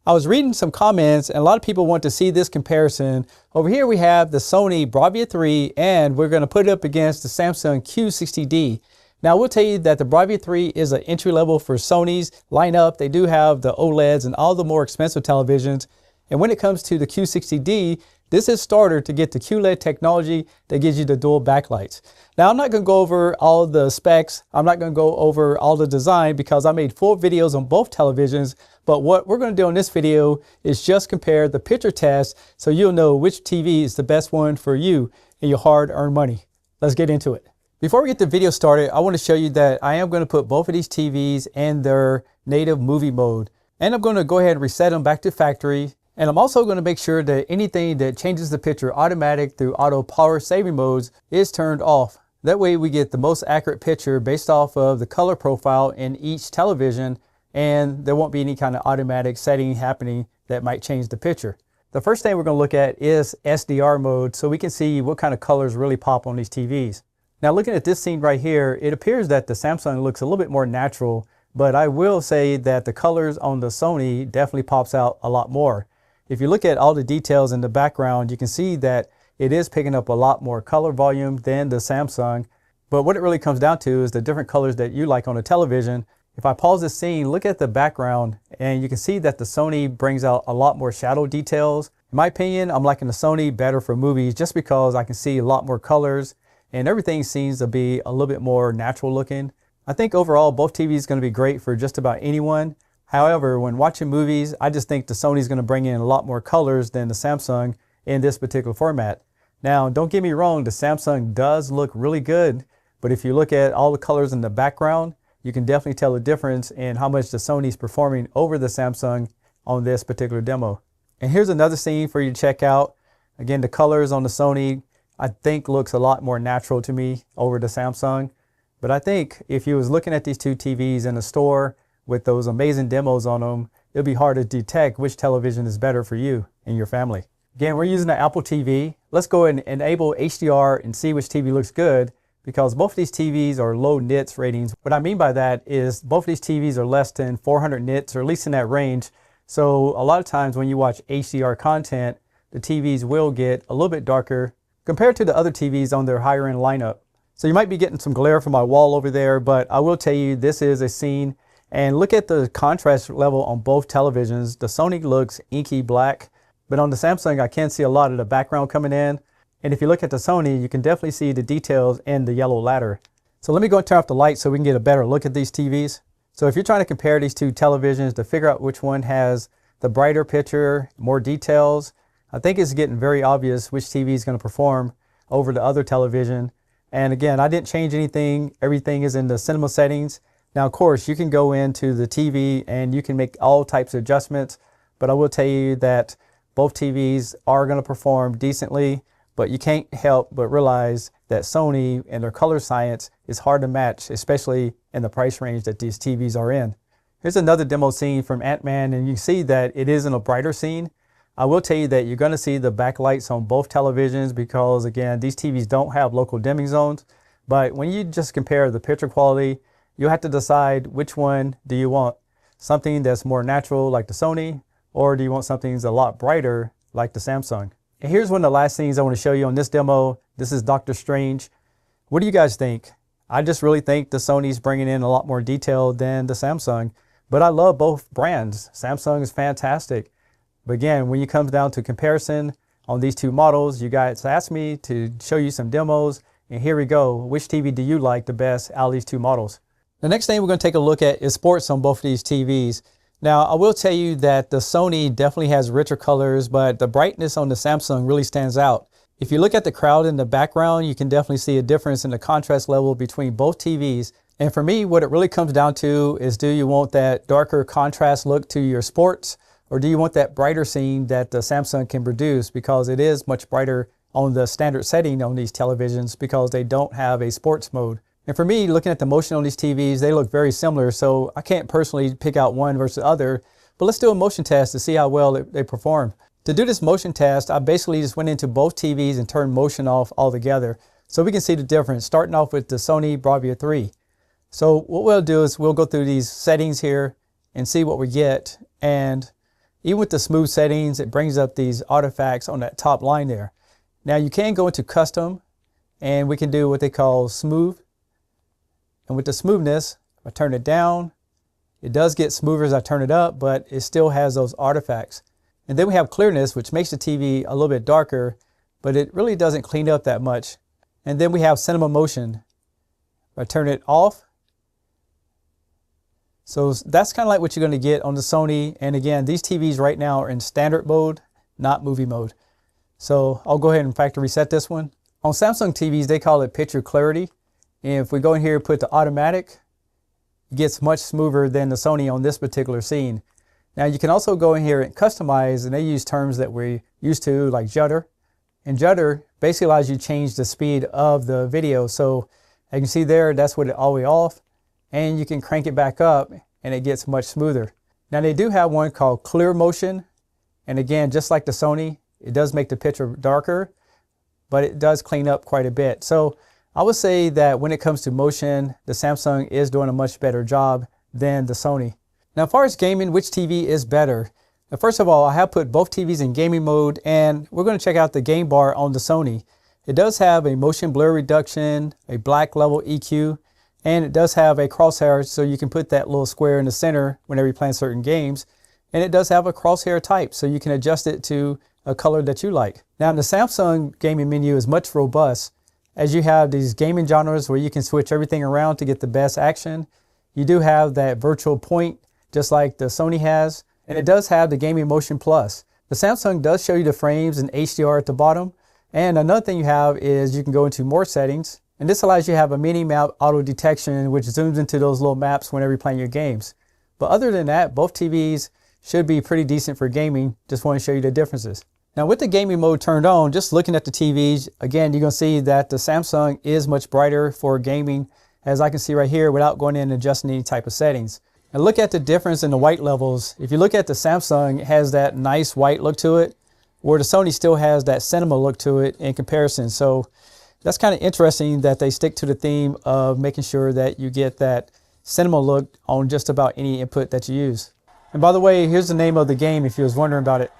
I was reading some comments and a lot of people want to see this comparison. Over here we have the Sony Bravia 3 and we're going to put it up against the Samsung Q60D. Now, I will tell you that the Bravia 3 is an entry level for Sony's lineup. They do have the OLEDs and all the more expensive televisions. And when it comes to the Q60D, this is starter to get the QLED technology that gives you the dual backlights. Now, I'm not going to go over all the specs. I'm not going to go over all the design because I made full videos on both televisions. But what we're going to do in this video is just compare the picture test so you'll know which TV is the best one for you and your hard-earned money. Let's get into it. Before we get the video started, I want to show you that I am going to put both of these TVs in their native movie mode. And I'm going to go ahead and reset them back to factory. And I'm also going to make sure that anything that changes the picture automatic through auto power saving modes is turned off. That way we get the most accurate picture based off of the color profile in each television, and there won't be any kind of automatic setting happening that might change the picture. The first thing we're going to look at is SDR mode so we can see what kind of colors really pop on these TVs. Now, looking at this scene right here, it appears that the Samsung looks a little bit more natural, but I will say that the colors on the Sony definitely pops out a lot more. If you look at all the details in the background, you can see that it is picking up a lot more color volume than the Samsung. But what it really comes down to is the different colors that you like on the television. If I pause this scene, look at the background, and you can see that the Sony brings out a lot more shadow details. In my opinion, I'm liking the Sony better for movies just because I can see a lot more colors and everything seems to be a little bit more natural looking. I think overall both TVs is going to be great for just about anyone. However, when watching movies, I just think the Sony is going to bring in a lot more colors than the Samsung in this particular format. Now, don't get me wrong, the Samsung does look really good, but if you look at all the colors in the background, you can definitely tell the difference in how much the Sony is performing over the Samsung on this particular demo. And here's another scene for you to check out. Again, the colors on the Sony I think looks a lot more natural to me over the Samsung. But I think if you was looking at these two TVs in a store with those amazing demos on them, it'll be hard to detect which television is better for you and your family. Again, we're using the Apple TV. Let's go and enable HDR and see which TV looks good because both of these TVs are low nits ratings. What I mean by that is both of these TVs are less than 400 nits or at least in that range. So a lot of times when you watch HDR content, the TVs will get a little bit darker compared to the other TVs on their higher end lineup. So you might be getting some glare from my wall over there, but I will tell you this is a scene. And look at the contrast level on both televisions. The Sony looks inky black, but on the Samsung I can see a lot of the background coming in. And if you look at the Sony, you can definitely see the details in the yellow ladder. So let me go and turn off the light so we can get a better look at these TVs. So if you're trying to compare these two televisions to figure out which one has the brighter picture, more details, I think it's getting very obvious which TV is going to perform over the other television. And again, I didn't change anything. Everything is in the cinema settings. Now, of course, you can go into the TV and you can make all types of adjustments, but I will tell you that both TVs are going to perform decently, but you can't help but realize that Sony and their color science is hard to match, especially in the price range that these TVs are in. Here's another demo scene from Ant-Man, and you see that it is in a brighter scene. I will tell you that you're going to see the backlights on both televisions because, again, these TVs don't have local dimming zones. But when you just compare the picture quality, you have to decide which one do you want. Something that's more natural like the Sony, or do you want something that's a lot brighter like the Samsung? And here's one of the last things I want to show you on this demo. This is Doctor Strange. What do you guys think? I just really think the Sony's bringing in a lot more detail than the Samsung. But I love both brands. Samsung is fantastic. But again, when it comes down to comparison on these two models, you guys asked me to show you some demos, and here we go. Which TV do you like the best out of these two models? The next thing we're going to take a look at is sports on both of these TVs. Now, I will tell you that the Sony definitely has richer colors, but the brightness on the Samsung really stands out. If you look at the crowd in the background, you can definitely see a difference in the contrast level between both TVs. And for me, what it really comes down to is, do you want that darker contrast look to your sports? Or do you want that brighter scene that the Samsung can produce, because it is much brighter on the standard setting on these televisions because they don't have a sports mode. And for me, looking at the motion on these TVs, they look very similar, so I can't personally pick out one versus the other, but let's do a motion test to see how well they perform. To do this motion test, I basically just went into both TVs and turned motion off altogether so we can see the difference, starting off with the Sony Bravia 3. So what we'll do is we'll go through these settings here and see what we get. And even with the smooth settings, it brings up these artifacts on that top line there. Now you can go into custom and we can do what they call smooth. And with the smoothness, if I turn it down, it does get smoother as I turn it up, but it still has those artifacts. And then we have clearness, which makes the TV a little bit darker, but it really doesn't clean up that much. And then we have cinema motion. If I turn it off, so that's kind of like what you're going to get on the Sony. And again, these TVs right now are in standard mode, not movie mode. So I'll go ahead and factory reset this one. On Samsung TVs, they call it picture clarity. And if we go in here and put the automatic, it gets much smoother than the Sony on this particular scene. Now you can also go in here and customize, and they use terms that we're used to, like judder. And judder basically allows you to change the speed of the video. So you can see there, that's with it all the way off. And you can crank it back up and it gets much smoother. Now they do have one called clear motion. And again, just like the Sony, it does make the picture darker, but it does clean up quite a bit. So I would say that when it comes to motion, the Samsung is doing a much better job than the Sony. Now, as far as gaming, which TV is better? Now, first of all, I have put both TVs in gaming mode, and we're going to check out the game bar on the Sony. It does have a motion blur reduction, a black level EQ, and it does have a crosshair, so you can put that little square in the center whenever you're playing certain games. And it does have a crosshair type, so you can adjust it to a color that you like. Now, the Samsung gaming menu is much robust, as you have these gaming genres where you can switch everything around to get the best action. You do have that virtual point, just like the Sony has, and it does have the Gaming Motion Plus. The Samsung does show you the frames in HDR at the bottom, and another thing you have is you can go into more settings, and this allows you to have a mini map auto detection, which zooms into those little maps whenever you're playing your games. But other than that, both TVs should be pretty decent for gaming. Just want to show you the differences. Now with the gaming mode turned on, just looking at the TVs, again, you're going to see that the Samsung is much brighter for gaming, as I can see right here, without going in and adjusting any type of settings. And look at the difference in the white levels. If you look at the Samsung, it has that nice white look to it, where the Sony still has that cinema look to it in comparison. So that's kind of interesting that they stick to the theme of making sure that you get that cinema look on just about any input that you use. And by the way, here's the name of the game if you was wondering about it.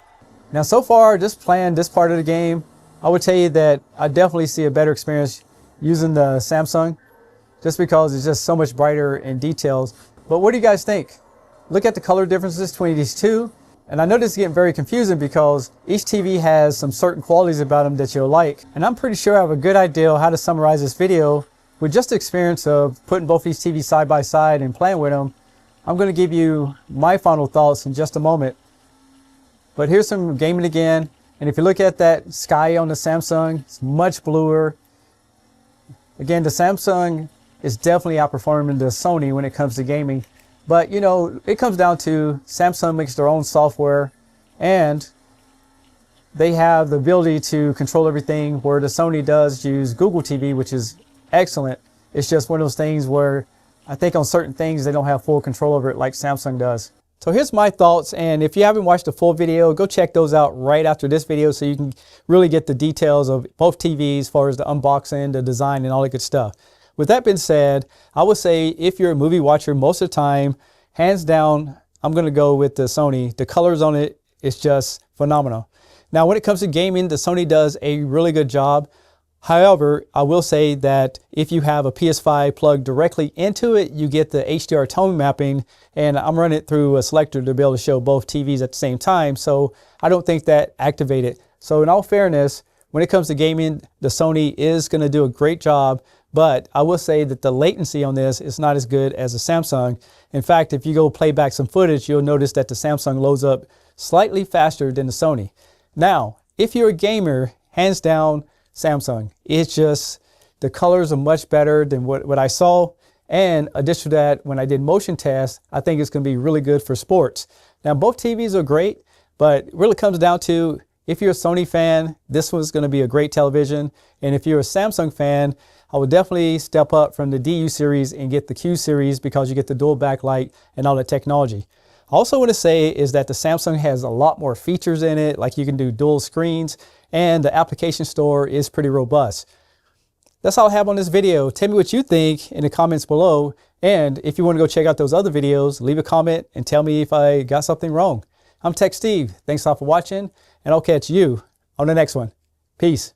Now so far, just playing this part of the game, I would tell you that I definitely see a better experience using the Samsung, just because it's just so much brighter in details. But what do you guys think? Look at the color differences between these two. And I know this is getting very confusing because each TV has some certain qualities about them that you'll like. And I'm pretty sure I have a good idea how to summarize this video with just the experience of putting both these TVs side by side and playing with them. I'm going to give you my final thoughts in just a moment. But here's some gaming again. And if you look at that sky on the Samsung, it's much bluer. Again, the Samsung is definitely outperforming the Sony when it comes to gaming. But you know, it comes down to Samsung makes their own software and they have the ability to control everything, where the Sony does use Google TV, which is excellent. It's just one of those things where I think on certain things they don't have full control over it like Samsung does. So here's my thoughts, and if you haven't watched the full video, go check those out right after this video so you can really get the details of both TVs as far as the unboxing, the design, and all that good stuff. With that being said, I would say if you're a movie watcher most of the time, hands down, I'm going to go with the Sony. The colors on it is just phenomenal. Now, when it comes to gaming, the Sony does a really good job. However, I will say that if you have a PS5 plugged directly into it, you get the HDR tone mapping, and I'm running it through a selector to be able to show both TVs at the same time, so I don't think that activated. So in all fairness, when it comes to gaming, the Sony is going to do a great job, but I will say that the latency on this is not as good as the Samsung. In fact, if you go play back some footage, you'll notice that the Samsung loads up slightly faster than the Sony. Now, if you're a gamer, hands down, Samsung. It's just, the colors are much better than what I saw. And addition to that, when I did motion tests, I think it's going to be really good for sports. Now, both TVs are great, but it really comes down to, if you're a Sony fan, this one's going to be a great television. And if you're a Samsung fan, I would definitely step up from the DU series and get the Q series, because you get the dual backlight and all that technology. I also want to say is that the Samsung has a lot more features in it, like you can do dual screens, and the application store is pretty robust. That's all I have on this video. Tell me what you think in the comments below. And if you want to go check out those other videos, leave a comment and tell me if I got something wrong. I'm Tech Steve. Thanks a lot for watching, and I'll catch you on the next one. Peace.